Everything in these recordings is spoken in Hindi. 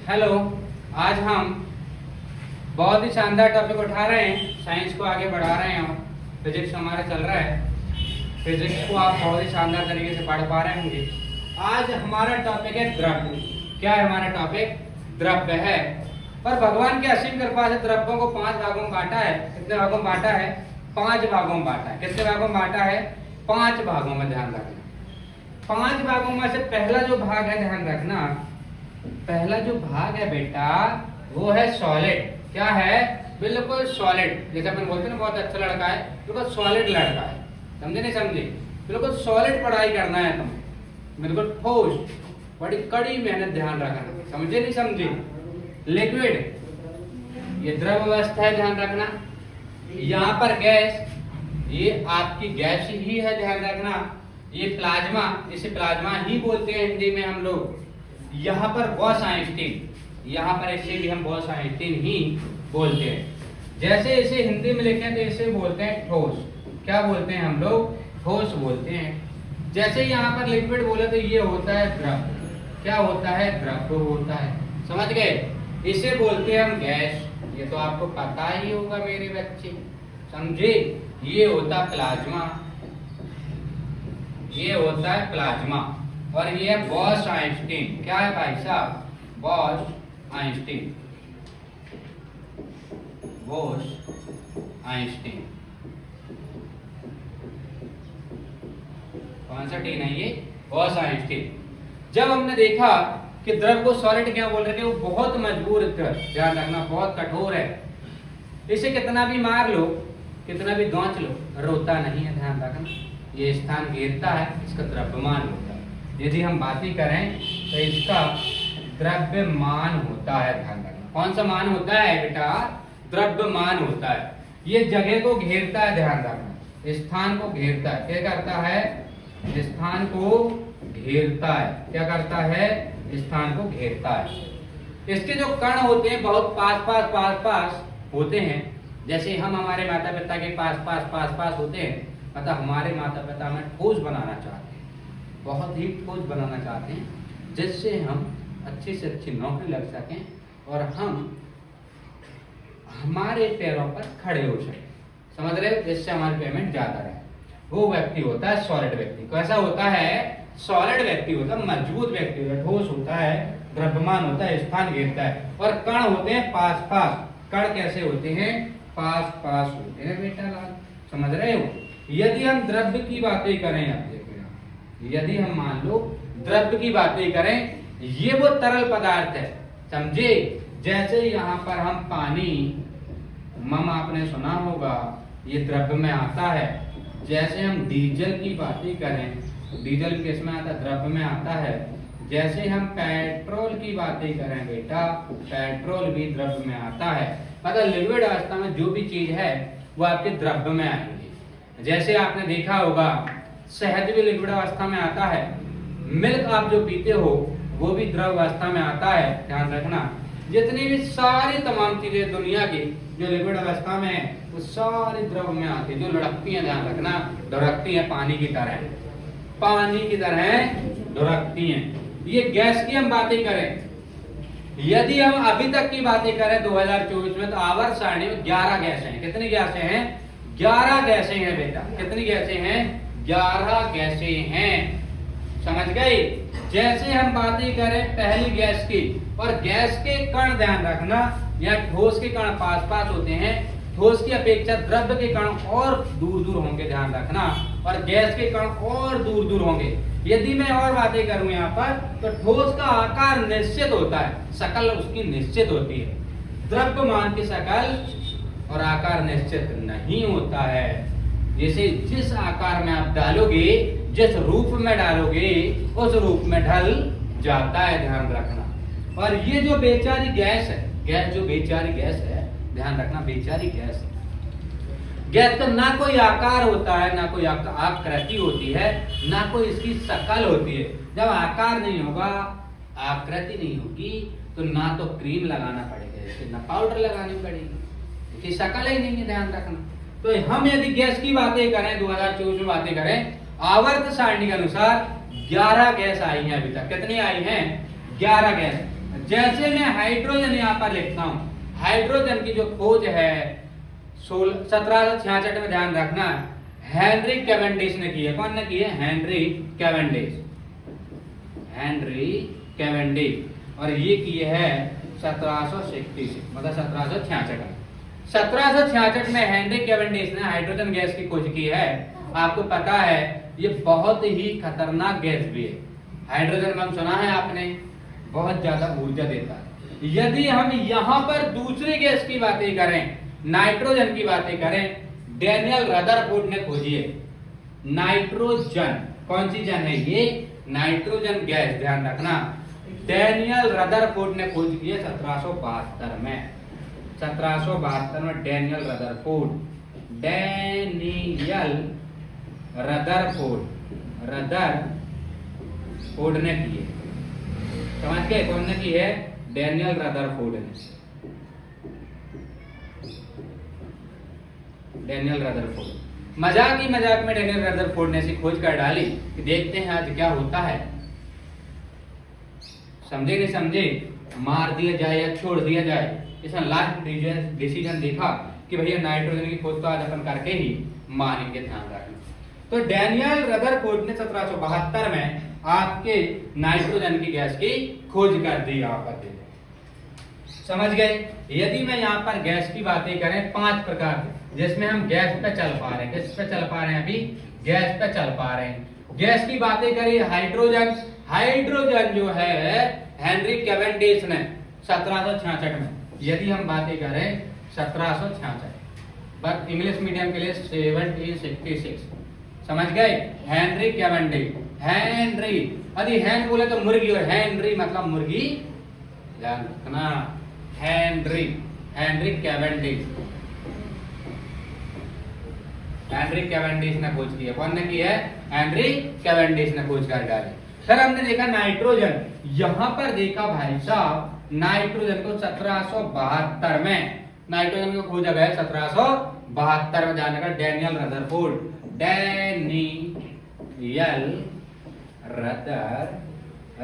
हेलो। आज हम बहुत ही शानदार टॉपिक उठा रहे हैं, साइंस को आगे बढ़ा रहे हैं और फिजिक्स हमारा चल रहा है। फिजिक्स को आप बहुत ही शानदार तरीके से पढ़ पा रहे होंगे। आज हमारा टॉपिक है द्रव्य। क्या है हमारा टॉपिक? द्रव्य है। पर भगवान की असीम कृपा से द्रव्यों को 5 भागों में बांटा है। कितने भागों में बांटा है? 5 भागों में बांटा है। कितने भागों में बांटा है? 5 भागों में। ध्यान रखना, 5 भागों में से पहला जो भाग है, ध्यान रखना, पहला जो भाग है बेटा वो है सॉलिड। क्या है? बिल्कुल सॉलिड। जैसे अपन बोलते हैं ना, बहुत अच्छा लड़का है, बिल्कुल सॉलिड लड़का है। समझे नहीं समझे? बिल्कुल सॉलिड पढ़ाई करना है तुम्हें, बिल्कुल ठोस, बड़ी कड़ी मेहनत ध्यान रखना। समझे नहीं समझे? लिक्विड ये द्रव अवस्था है, ध्यान रखना। यहाँ पर गैस, ये आपकी गैस ही है, ध्यान रखना। ये प्लाज्मा, इसे प्लाज्मा ही बोलते हैं हिंदी में हम लोग। यहाँ पर बॉस आइंस्टीन, यहाँ पर इसे भी हम बॉस आइंस्टीन ही बोलते हैं। जैसे इसे हिंदी में लिखें तो इसे बोलते हैं ठोस। क्या बोलते हैं हम लोग? ठोस बोलते हैं। जैसे यहाँ पर लिक्विड बोले तो ये होता है द्रव। क्या होता है? द्रव होता है। समझ गए? इसे बोलते हैं हम गैस। ये तो आपको पता ही होगा मेरे बच्चे, समझे? ये होता है प्लाज्मा, ये होता है प्लाज्मा। और ये है बॉस आइंस्टीन। क्या है भाई साहब? Boss Einstein, boss Einstein. कौन सा टीन है ये? Boss Einstein. जब हमने देखा कि द्रव को सॉलिड क्या बोल रहे थे, वो बहुत मजबूर द्रव, ध्यान रखना, बहुत कठोर है। इसे कितना भी मार लो, कितना भी गांच लो, रोता नहीं है। ध्यान रखना, ये स्थान घेरता है, इसका द्रव्यमान होता है। यदि हम बातें करें तो इसका द्रव्यमान होता है। ध्यान रखना, कौन सा मान होता है बेटा? द्रव्यमान होता है। ये जगह को घेरता है, ध्यान रखना, स्थान को घेरता है। क्या करता है? स्थान को घेरता है। क्या करता है? स्थान को घेरता है। इसके जो कण होते हैं बहुत पास होते हैं। जैसे हम हमारे माता पिता के पास होते हैं, मतलब हमारे माता पिता हमें ठोस बनाना चाहते हैं, बहुत ही ठोस बनाना चाहते हैं, जिससे हम अच्छी से अच्छी नौकरी लग सकें और हम हमारे पैरों पर खड़े हो सकें। समझ रहे हो? जिससे हमारी पेमेंट ज्यादा रहे। वो व्यक्ति होता है सॉलिड व्यक्ति। कैसा होता है? सॉलिड व्यक्ति होता है, मजबूत व्यक्ति होता है, ठोस होता है, द्रव्यमान होता है, स्थान घेरता है। और कण होते हैं पास। कण कैसे होते हैं? पास होते हैं बेटा लाल। समझ रहे हो? यदि हम द्रव्य की बातें करें, आप देखो, यदि हम मान लो द्रव्य की बातें करें, ये वो तरल पदार्थ है, समझे? जैसे यहाँ पर हम पानी, मम आपने सुना होगा, ये द्रव्य में आता है। जैसे हम डीजल की बातें करें, डीजल किस में आता है? द्रव्य में आता है। जैसे हम पेट्रोल की बातें करें बेटा, पेट्रोल भी द्रव्य में आता है। मतलब लिक्विड अवस्था में जो भी चीज है वो आपके द्रव्य में आएगी। जैसे आपने देखा होगा शहद भी लिक्विड अवस्था में आता है। मिल्क आप जो पीते हो वो भी द्रव अवस्था में आता है। ध्यान रखना, जितनी भी सारी तमाम चीजें दुनिया की जो लिक्विड अवस्था में है वो सारी द्रव में आती है, जो लुढ़कती है। ध्यान रखना, लुढ़कती है पानी की तरह, पानी की तरह लुढ़कती हैं। ये गैस की हम बातें करें, यदि हम अभी तक की बातें करें 2024 में, तो आवर्त सारणी में 11 गैसें हैं। कितनी गैसें हैं? 11 गैसें हैं बेटा। कितनी गैसें हैं? 11 गैसें हैं। समझ गए? जैसे हम बातें करें पहली गैस की, और गैस के कण, ध्यान रखना, या ठोस के कण पास होते हैं, ठोस की अपेक्षा द्रव्य के कण और दूर होंगे। ध्यान रखना, और गैस के कण और दूर होंगे। यदि मैं और बातें करूं यहाँ पर, तो ठोस का आकार निश्चित होता है, शकल उसकी निश्चित होती है। द्रव्यमान की शकल और आकार निश्चित नहीं होता है। जैसे जिस आकार में आप डालोगे, जिस रूप में डालोगे, उस रूप में ढल जाता है। ध्यान रखना। और ये जो बेचारी गैस है, गैस जो बेचारी गैस है, ध्यान रखना, बेचारी गैस है। गैस का ना कोई आकार होता है, ना कोई आकृति होती है, ना कोई इसकी शकल होती है। जब आकार नहीं होगा, आकृति नहीं होगी, तो ना तो क्रीम लगाना पड़ेगा इससे, ना पाउडर लगानी पड़ेगी, इसकी शकल ही नहीं है। ध्यान रखना। तो हम यदि गैस की बातें करें, 2024 में बातें करें, आवर्त सारणी के अनुसार 11 गैस आई हैं अभी तक। कितनी आई हैं? 11 गैस। जैसे मैं हाइड्रोजन यहाँ पर लिखता हूँ, हाइड्रोजन की जो खोज है 1766 में, ध्यान रखना, हेनरी कैवेंडिश ने की है। कौन ने की है? Henry Cavendish, Henry Cavendish. और ये की है 1766 मतलब 1766 में। 1766 में हेनरी कैवेंडिश ने हाइड्रोजन गैस की खोज की है। आपको पता है ये बहुत ही खतरनाक गैस भी है। हाइड्रोजन नाम सुना है आपने, बहुत ज्यादा ऊर्जा देता है। यदि हम यहाँ पर दूसरी गैस की बातें करें, नाइट्रोजन की बातें करें, डैनियल रदरफोर्ड ने खोजी है नाइट्रोजन। कौन सी जन है ये? नाइट्रोजन गैस, ध्यान रखना। डैनियल रदरफोर्ड ने खोज की है 1772 में। 1772 में डैनियल रदरफोर्ड, डैनियल रदरफोर्ड ने की है। समझ गए? कौन ने की है? डैनियल रदरफोर्ड ने। डैनियल रदरफोर्ड, मजाक ही मजाक में डैनियल रदरफोर्ड ने ऐसी खोज कर डाली कि देखते हैं आज क्या होता है। समझे नहीं समझे? मार दिया जाए या छोड़ दिया जाए, इसमें लास्ट डिसीजन देखा कि भैया नाइट्रोजन की खोज तो आज अपन करके ही मानेंगे, ध्यान रखना। तो डैनियल रदरफोर्ड ने 1772 में आपके नाइट्रोजन की गैस की खोज कर दी। यहाँ पर समझ गए? यदि मैं यहाँ पर गैस की बातें करें 5 प्रकार की, जिसमें हम गैस पे चल पा रहे हैं। किस पे चल पा रहे हैं? अभी गैस पे चल पा रहे हैं। गैस की बातें करिए, हाइड्रोजन। हाइड्रोजन जो है हेनरी कैवेंडिश ने 1766 में। यदि हम बातें करें 1766, पर इंग्लिश मीडियम के लिए 1766। समझ गए? Henry Cavendish, Henry. यदि हैन बोले तो मुर्गी, और हेनरी मतलब मुर्गी, ध्यान रखना। Henry, Henry Cavendish, Henry Cavendish ने खोज की है। कौन ने की है? हेनरी कैवेंडिश ने खोज कर डाली। फिर हमने देखा नाइट्रोजन। यहां पर देखा भाई साहब, नाइट्रोजन को 1772 में नाइट्रोजन को खोजा गया 1772 में। जाने का Daniel Rutherford, Daniel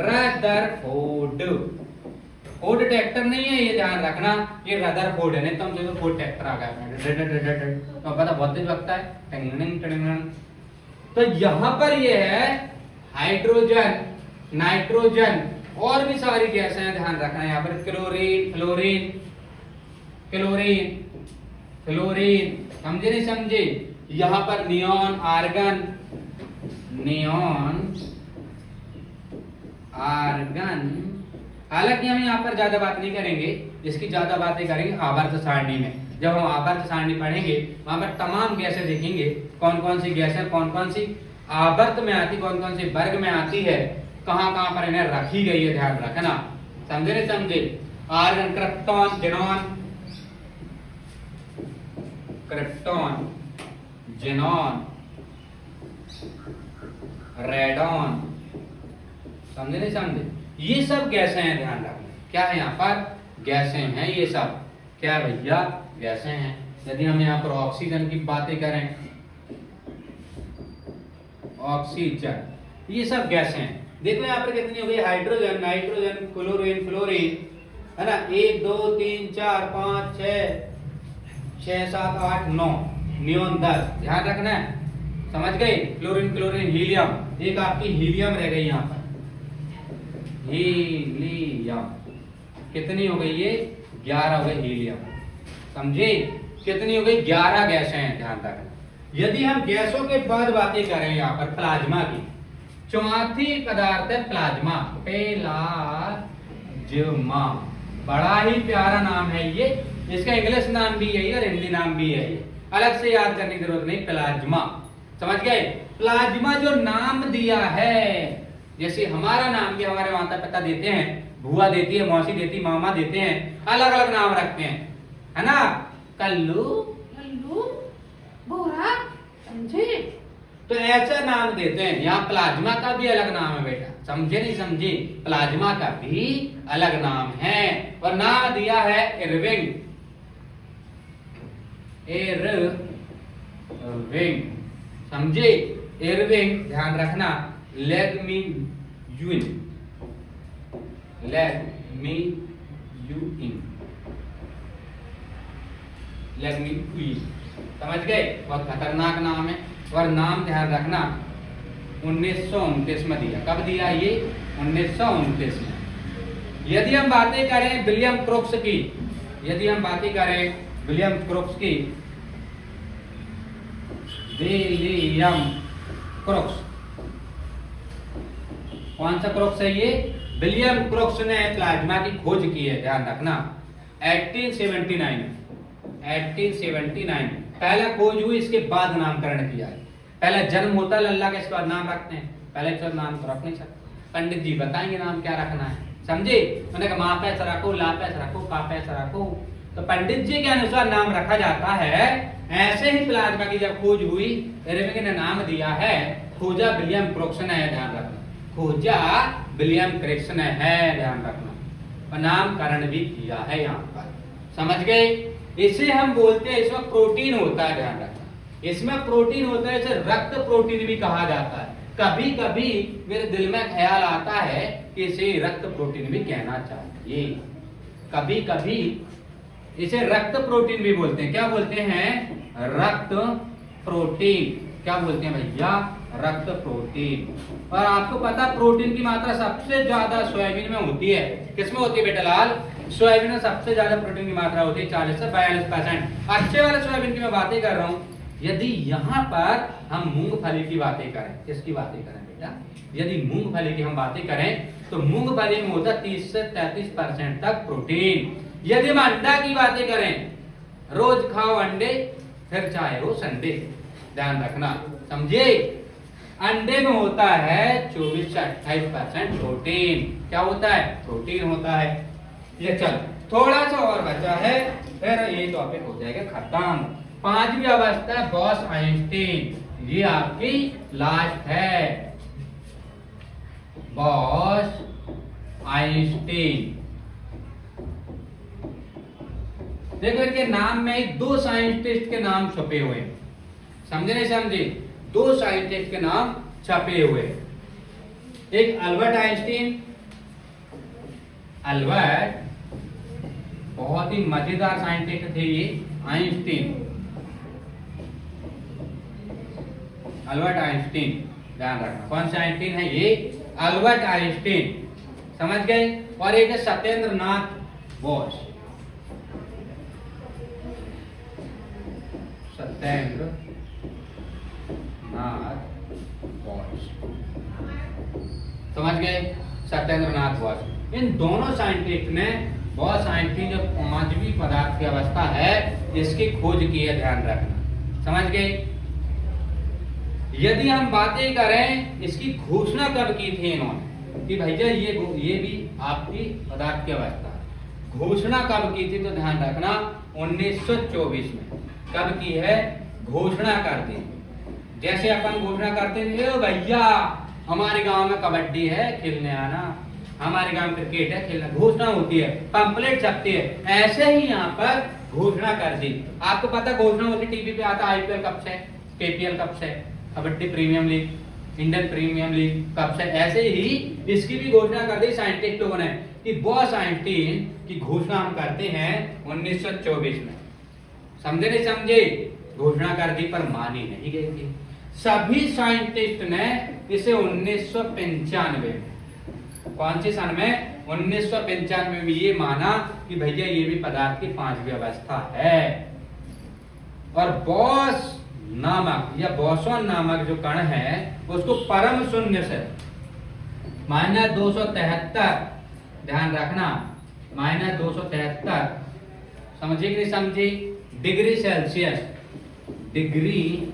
Rutherford. Ford tractor नहीं है ये, ध्यान रखना, ये रदरफोर्ड है। नहीं तो हमसे तो फोर्ड ट्रैक्टर आ गया तो पता बहुत तेज लगता है। तो यहां पर ये है हाइड्रोजन, नाइट्रोजन और भी सारी गैसें हैं, ध्यान रखना। यहाँ पर क्लोरीन, फ्लोरीन, क्लोरीन, फ्लोरीन, समझे नहीं समझे? यहाँ पर नियॉन, आर्गन, नियॉन, आर्गन। हालांकि हम यहाँ पर ज्यादा बात नहीं करेंगे, इसकी ज्यादा बातें करेंगे आवर्त सारणी में। जब हम आवर्त सारणी पढ़ेंगे वहां पर तमाम गैसें देखेंगे, कौन कौन सी गैसें कौन कौन सी आवर्त में आती, कौन कौन सी वर्ग में आती है, कहां कहां पर इन्हें रखी गई है, ध्यान रखना। समझे नहीं समझे? Argon, krypton, xenon, krypton, xenon, radon. समझे नहीं समझे? ये सब गैसें हैं, ध्यान रखना। क्या है यहाँ पर? गैसें हैं ये सब। क्या भैया? गैसें हैं। यदि हम यहाँ पर ऑक्सीजन की बातें करें, ऑक्सीजन, ये सब गैसें हैं। देखो यहाँ पर कितनी हो गई? हाइड्रोजन, नाइट्रोजन, क्लोरीन, फ्लोरीन, है ना। 1 2 3 4 5 6 7 8 9, नियॉन 10। ध्यान रखना है, समझ गए? फ्लोरीन, क्लोरीन, हीलियम, एक आपकी हीलियम रह गई यहाँ पर, हीलियम। कितनी हो गई ये? 11 हो गई हीलियम। समझे? कितनी हो गई? 11 गैसें हैं, ध्यान रखना। यदि हम गैसों के बाद बातें करें यहाँ पर प्लाज्मा की, चौथी पदार्थ है प्लाज्मा, प्लाज्मा। बड़ा ही प्यारा नाम है ये, इसका इंग्लिश नाम भी यही और हिंदी नाम भी यही, अलग से याद करने की जरूरत नहीं। प्लाज्मा, समझ गए? प्लाज्मा जो नाम दिया है, जैसे हमारा नाम भी हमारे माता पिता देते हैं, बुआ देती है, मौसी देती, मामा देते हैं, अलग अलग नाम रखते हैं, है ना। कल्लू, लल्लू, बोरा, समझे? तो ऐसा नाम देते हैं। यहाँ प्लाज्मा का भी अलग नाम है बेटा, समझे नहीं समझे? प्लाज्मा का भी अलग नाम है और नाम दिया है इरविंग, इरविंग, समझे? इरविंग, ध्यान रखना। लेगमिन्युइन, लेगमिन्युइन, म्यूइन, लेग्म्यूइन, समझ गए? बहुत खतरनाक नाम है। और नाम ध्यान रखना 1929 में दिया। कब दिया ये? 1929 में। यदि हम बातें करें विलियम क्रोक्स की, यदि हम बातें करें विलियम क्रोक्स की, विलियम क्रोक्स, कौन सा क्रोक्स है ये? विलियम क्रोक्स ने प्लाज्मा की खोज की है, ध्यान रखना 1879, 1879 पहला खोज हुई, इसके बाद नामकरण किया है। पहला जन्म होता है लल्ला के, इसके बाद नाम रखते हैं, पहले तो नाम तो रख नहीं सकते। पंडित जी बताएंगे नाम क्या रखना है, समझे? उन्होंने कहा माँ पैसा रखो, ला पैसा रखो, पा पैसा रखो, तो पंडित जी के अनुसार नाम रखा जाता है। ऐसे ही प्लाज्मा की जब खोज हुई, एरेबिक ने नाम दिया है, खोजा विलियम क्रोक्स ने है, ध्यान रखना, खोजा विलियम क्रोक्स ने है, ध्यान रखना, और नामकरण भी किया है यहाँ पर, समझ गए? इसे हम बोलते हैं, इसमें प्रोटीन होता है, ध्यान रखना, इसमें प्रोटीन होता है, इसे रक्त प्रोटीन भी कहा जाता है। कभी कभी मेरे दिल में ख्याल आता है कि इसे रक्त प्रोटीन भी कहना चाहिए, कभी कभी इसे रक्त प्रोटीन भी बोलते हैं। क्या बोलते हैं? रक्त प्रोटीन। क्या बोलते हैं भैया? रक्त प्रोटीन। और आपको पता प्रोटीन की मात्रा सबसे ज्यादा सोयाबीन में होती है। किसमें होती है बेटा लाल? सोयाबीन में सबसे ज्यादा प्रोटीन की मात्रा होती है, 40 से 42%। अच्छे वाले सोयाबीन की मैं बातें कर रहा हूँ। यदि यहाँ पर हम मूंगफली की बातें करें, किसकी बातें करें बेटा? यदि मूंगफली की हम बातें करें तो मूंगफली में होता 30 से 33% तक प्रोटीन। यदि हम अंडा की बातें करें, रोज खाओ अंडे, फिर चाहे हो संडे, ध्यान रखना, समझे? अंडे में होता है 24 से 28% प्रोटीन। क्या होता है? प्रोटीन होता है। ये चल थोड़ा सा और बचा है, फिर ये टॉपिक हो जाएगा खत्म। पांचवी अवस्था बॉस आइंस्टीन, ये आपकी लास्ट है, बॉस आइंस्टीन। देखो इनके नाम में दो साइंटिस्ट के नाम छपे हुए हैं, समझे नहीं समझे? दो साइंटिस्ट के नाम छपे हुए, एक अल्बर्ट आइंस्टीन, अल्बर्ट बहुत ही मजेदार साइंटिस्ट थे ये, आइंस्टीन, अल्बर्ट आइंस्टीन, ध्यान रखना कौन सा आइंस्टीन है ये? अल्बर्ट आइंस्टीन, समझ गए? और एक है सत्येंद्र नाथ बोस, सत्येंद्र नाथ बोस, समझ गए? सत्येंद्र नाथ बोस। इन दोनों साइंटिस्ट ने बॉस आइंस्टीन जो पांचवी पदार्थ की अवस्था है इसकी खोज की है, ध्यान रखना, समझ गए? यदि हम बातें करें इसकी घोषणा कब की थी इन्होंने कि भैया ये भी आपकी पदार्थ की अवस्था है, घोषणा कब की थी? तो ध्यान रखना 1924 में। कब की है? घोषणा कर दी। जैसे अपन घोषणा करते हैं भैया हमारे गांव में कबड्डी है, खेलने आना, हमारे गांव में क्रिकेट है, खेलना, घोषणा होती है, पंपलेट छपती है, ऐसे ही यहाँ पर घोषणा कर दी। आपको पता घोषणा होती, टीवी पे आता आईपीएल कब से, केपीएल कब से, kabaddi premium league, Indian premium league कब से, ऐसे ही इसकी भी घोषणा कर दी साइंटिस्ट लोगों ने कि बॉस आइंस्टीन की घोषणा हम करते हैं 1924 में, समझे नहीं समझे? घोषणा कर दी पर मानी नहीं गई थी। सभी साइंटिस्ट ने इसे 1995 में, कौन से सन में? 1995 में ये माना कि भैया ये भी पदार्थ की पांचवी अवस्था है। और बॉस नामक या बॉसोन नामक जो कण है उसको परम शून्य से -273, ध्यान रखना -273, समझे कि नहीं समझे? Degree Celsius, degree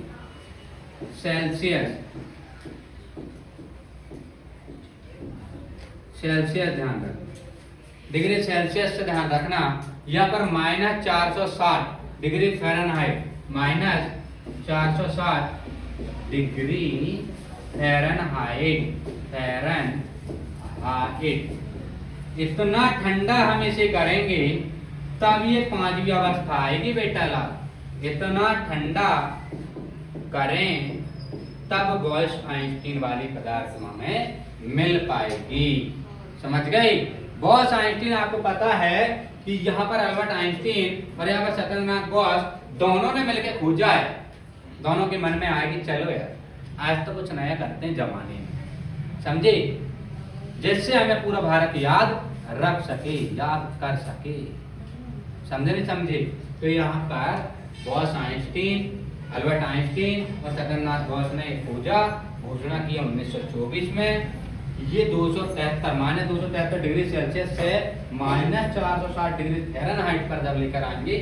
Celsius, Celsius ध्यान रखना, डिग्री सेल्सियस से ध्यान रखना। यहाँ पर -460 डिग्री फ़ारेनहाइट, -460 डिग्री फ़ारेनहाइट, इतना ठंडा हम इसे करेंगे तब ये पांचवी अवस्था आएगी बेटा लाल। इतना ठंडा करें तब बॉस आइंस्टीन वाली पदार्थ हमें मिल पाएगी, समझ गए? बॉस आइंस्टीन, आपको पता है कि यहाँ पर अल्बर्ट आइंस्टीन और यहाँ पर सत्येंद्रनाथ बोस दोनों ने मिलकर खोजा है। दोनों के मन में आया कि चलो यार आज तो कुछ नया करते हैं जमाने में, समझे, जिससे हमें पूरा भारत याद रख सके, याद कर सके, समझे नहीं समझे। तो यहाँ पर बॉस आइंस्टीन, अल्बर्ट आइंस्टीन और सत्येंद्रनाथ बोस ने खोजा, घोषणा की 1924 में। ये 273 माइनस 273 डिग्री सेल्सियस से माइनस 460 डिग्री फ़ारेनहाइट पर जब लेकर आएंगे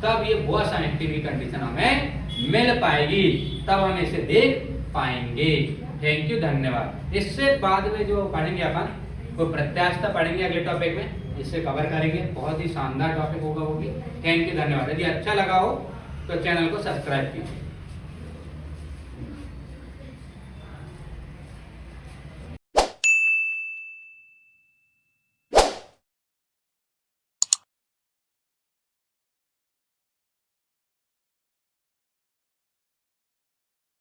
तब ये बॉस आइंस्टीन की कंडीशन हमें मिल पाएगी, तब हम इसे देख पाएंगे। थैंक यू, धन्यवाद। इससे बाद में जो पढ़ेंगे अपन वो प्रत्यास्थता पढ़ेंगे अगले टॉपिक में, इससे कवर करेंगे। बहुत ही शानदार टॉपिक होगा वो भी। थैंक यू, धन्यवाद। यदि अच्छा लगा हो तो चैनल को सब्सक्राइब कीजिए।